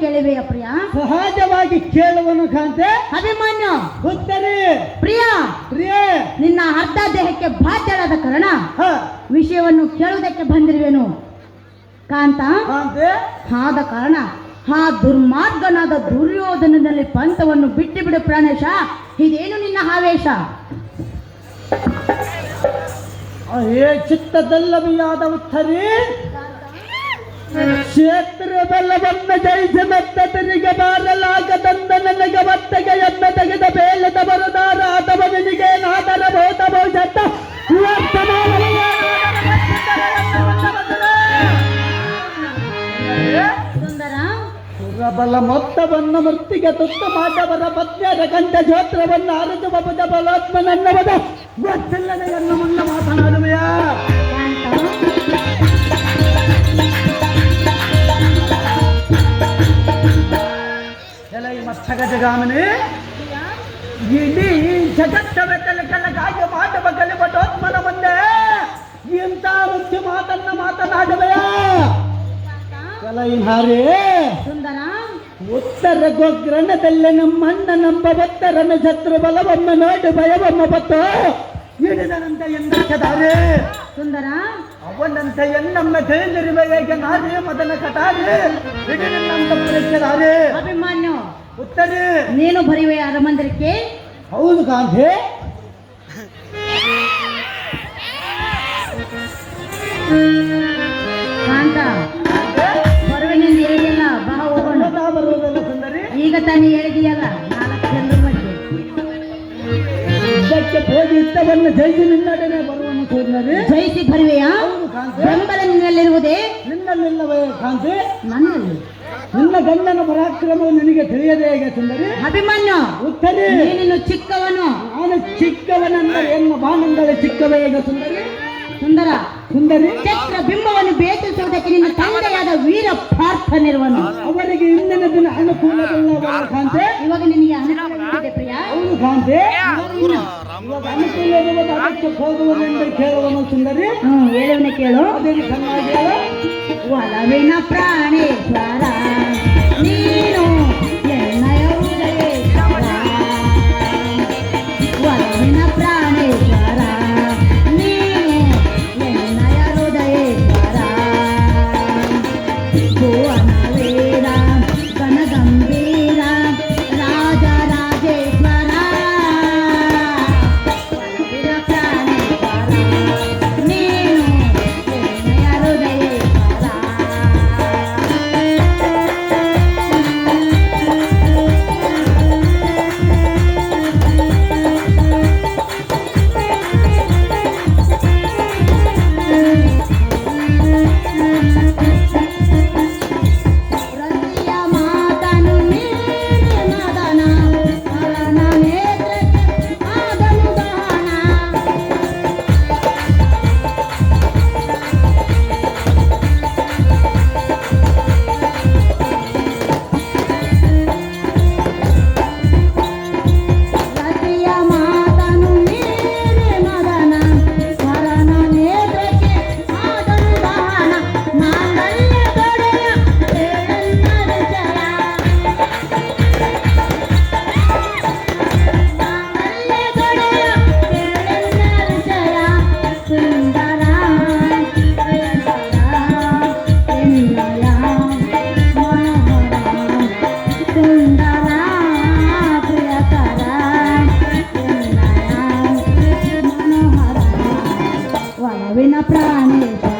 ಕೇಳಿವೆಯ ಪ್ರಿಯ? ಸಹಜವಾಗಿ ಕೇಳುವನು ಕಾಂತೆ. ಅಭಿಮನ್ಯು ಉತ್ತರಿ ಪ್ರಿಯ, ಪ್ರಿಯ ನಿನ್ನ ಅರ್ಧ ದೇಹಕ್ಕೆ ಬಾಧ್ಯಳಾದ ಕಾರಣ ಹ ವಿಷಯವನ್ನು ಕೇಳುವುದಕ್ಕೆ ಬಂದಿರುವೆನು ಕಾಂತ. ಕಾಂತೆ ಆದ ಕಾರಣ ಆ ದುರ್ಮಾರ್ಗನಾದ ದುರ್ಯೋಧನದಲ್ಲಿ ಪಂಥವನ್ನು ಬಿಟ್ಟು ಬಿಡು ಪ್ರಾಣೇಶ. ಇದೇನು ನಿನ್ನ ಆವೇಶ? ಏ ಚಿತ್ತದಲ್ಲವಿಯಾದ ಉತ್ತರಿ ಕ್ಷೇತ್ರ ಬಲವನ್ನ ಜಯಿಸಿ ಮತ್ತೆ ತಿರುಗಿ ಬಾರಲಾಗದಂದ ನನಗೆ ಮತ್ತೆಗೆ ಎಮ್ಮೆ ತೆಗೆದ ಬೇಲದ ಬರುದಾರ ಅಥವಾ ನಿನಗೆ ನಾದರ ಭೂತ ಭವಿಷ್ಯತ್ತ ಸುಂದರ ಬಲ ಮೊತ್ತವನ್ನು ಮೃತ್ತಿಗೆ ತುತ್ತ ಮಾಟವರ ಪತ್ನಿಯರ ಕಂಠ ಜೋತ್ರವನ್ನು ಅರಜುವ ಬುಧ ಬಲಾತ್ಮನನ್ನವದ ಗೊತ್ತಿಲ್ಲದ ಎನ್ನು ಮುನ್ನ ಮಾತನಾಡುವೆಯ ಎಲ ಈ ಮಸ್ತಕ ಜಗಾಮನೆ ಇಡೀ ಜಗತ್ತವ ಕಲಕಲಗಾಗಿ ಮಾಡುವ ಕಲಿಬಟೋತ್ಮನ ಮುಂದೆ ಇಂಥ ಮುಖ್ಯ ಮಾತನ್ನ ಮಾತನಾಡುವೆಯ ಕಲೈನಾರೇ ಸುಂದರ ಉತ್ತರ ಗೋಗ್ರಣದಲ್ಲಿ ನಮ್ಮಣ್ಣ ನಂಬ ಭಕ್ತರನ ಶತ್ರು ಬಲವೊಮ್ಮೆ ನೋಡಿ ಭಯವೊಮ್ಮ ಬತ್ತು ಹಿಡಿದನಂತ ಎಂದಾರೆ ಸುಂದರ ಅವನಂತ ಎನ್ನಮ್ಮ ತಿಳಿದಿರುವ ಹೇಗೆ ನಾರೇ ಮದನ ಕಟಾರೆ ಹಿಡಿದಂತ ಪರೀಕ್ಷೆದಾರೆ ಅಭಿಮನ್ಯು ಉತ್ತರಿ ನೀನು ಬರುವೆ ಅರಮಂದಿರಕ್ಕೆ? ಹೌದು ಕಾಂತೆ. ಕಾಂತ ಬರುವೆ ನೀನು ಹೇಳಿಲ್ಲ, ಬಾ ಹೋಗೋಣ. ಬರುವುದಲ್ಲ ಸುಂದರಿ, ಈಗ ತಾನೇ ಹೇಳಿದೆಯಲ್ಲ 4 ಜನರ ಮಧ್ಯೆ ಇದಕ್ಕೆ ಹೋಗಿ ಯುದ್ಧವನ್ನು ಜಯಿಸಿ ನಿನ್ನಡೆನೆ ಬರುವನು ಸುಂದರಿ. ಜಯಿಸಿ ಬರುವೆಯಾ? ಹೌದು ಕಾಂತೆ. ಬೆಂಬಲ ನಿನ್ನಲ್ಲಿರುವುದೇ? ನಿನ್ನಲ್ಲಿಲ್ಲವೇ ಕಾಂತೆ? ನನ್ನಲ್ಲಿ. ನಿನ್ನ ಗಂಡನ ಪರಾಕ್ರಮವು ನಿನಗೆ ತಿಳಿಯದೇ ಹೇಗೆ ಸುಂದರಿ? ಅಭಿಮನ್ಯು ಉತ್ತರಿ ನೀನು ಚಿಕ್ಕವನು. ನಾನು ಚಿಕ್ಕವನಂದ ಎನ್ನ ಬಾನಂದಳೆ ಚಿಕ್ಕವೇ ಈಗ ಸುಂದರಿ. ಸುಂದರ ಸುಂದರಿ ಚಕ್ರ ಬಿಂಬವನ್ನು ಬೇತಿಸುವುದಕ್ಕೆ ನಿನ್ನ ತಂದೆಯಾದ ವೀರ ಪಾರ್ಥನಿರುವನು. ಅವರಿಗೆ ಇಂದಿನ ದಿನ ಅನುಕೂಲವಿಲ್ಲ ಕಾಂತೆ. ಇವಾಗ ನಿನಗೆ ಅನುಕೂಲವಿದೆ ಪ್ರಿಯ? ಹೌದು ಕಾಂತೆ. ಇವಾಗ ಅನುಕೂಲ ಇರುವುದು ಅದಕ್ಕೆ ಹೋಗುವುದೆಂದು ಕೇಳುವನು ಸುಂದರಿ. ಹೇಳುವನೆ ಕೇಳು. ಅದೇನು ಚೆನ್ನಾಗಿ ಹೇಳು. ಒಲವಿನ ಪ್ರಾಣೇಶ್ವರ ನೀನು ಎನ್ನಯ ಹೃದಯೇಶ್ವರ. ಒಲವಿನ ಪ್ರಾಣೇಶ್ವರ ನೀನು ಎನ್ನಯ ಹೃದಯೇಶ್ವರ. ಭುವನ ವೀರ ಗಣಗಂಭೀರ ರಾಜರಾಜೇಶ್ವರ. ಒಲವಿನ ಪ್ರಾಣೇಶ್ವರ ನೀನು ಎನ್ನಯ ಹೃದಯೇಶ್ವರ. ರತಿಯ ಮಾತನು ನೀನೆ ಮದನ ಮರಣ ನೇತ್ರಕ್ಕೆ ಆದನು ದಹನ. ರತಿಯ ಮಾತನು ನೀನೆ ಮದನ ಮರಣ ನೇತ್ರಕ್ಕೆ ಆದನು ದಹನ. ಮಾಂಗಲ್ಯ ತೊಡೆಯ ಬೇಳೆನ್ನ ವಿಜಯ. ಮಾಂಗಲ್ಯ ತೊಡೆಯ ಬೇಳೆನ್ನ ವಿಜಯ. ಸುಂದರ ಪ್ರಿಯಕರ ಎನ್ನಯ ಮನೋಹರ. ಸುಂದರ ಪ್ರಿಯಕರ ಎನ್ನಯ ಮನೋಹರ. ಒಲವಿನ ಪ್ರಾಣೇಶ್ವರ